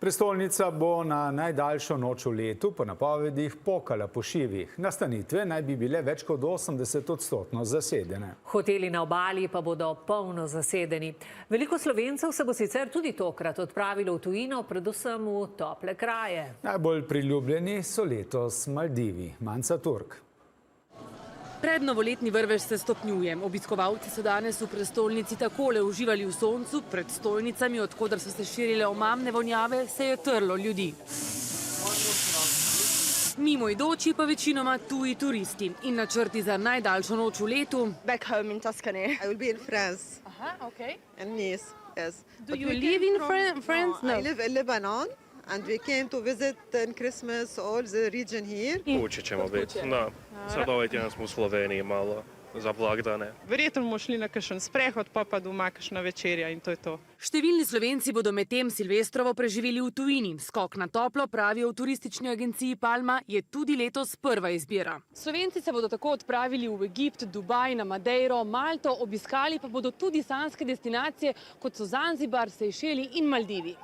Prestolnica bo na najdaljšo noč v letu po napovedih pokala po šivih. Nastanitve naj bi bile več kot 80% zasedene. Hoteli na obali pa bodo polno zasedeni. Veliko Slovencev se bo sicer tudi tokrat odpravilo v tujino, predvsem v tople kraje. Najbolj priljubljeni so letos Maldivi. Manca Turk. Prednovoletni vrvež se stopnjuje. Obiskovalci so danes v prestolnici takole uživali v soncu, pred stojnicami, odkoder so se širile omamne vonjave, se je trlo ljudi. Mimoidoči pa večinoma tuji turisti in načrti za najdaljšo noč v letu. Back home in Tuscany. I will be in France. Okay. And Nice, yes. Do you live in France? No, I live in Lebanon. And we came to visit in Christmas all the region here. Kući ćemo biti, da. Sad ovaj tjedan smo u Sloveniji malo za blagdane. Verjetno bomo šli na kakšen sprehod, pa doma kakšna večerja in to je to. Številni Slovenci bodo medtem Silvestrovo preživeli v tujini. Skok na toplo, pravijo v turistični agenciji Palma, je tudi letos prva izbira. Slovenci se bodo tako odpravili v Egipt, Dubaj, na Madeiro, Malto, obiskali pa bodo tudi sanske destinacije, kot so Zanzibar, Sejšeli in Maldivi.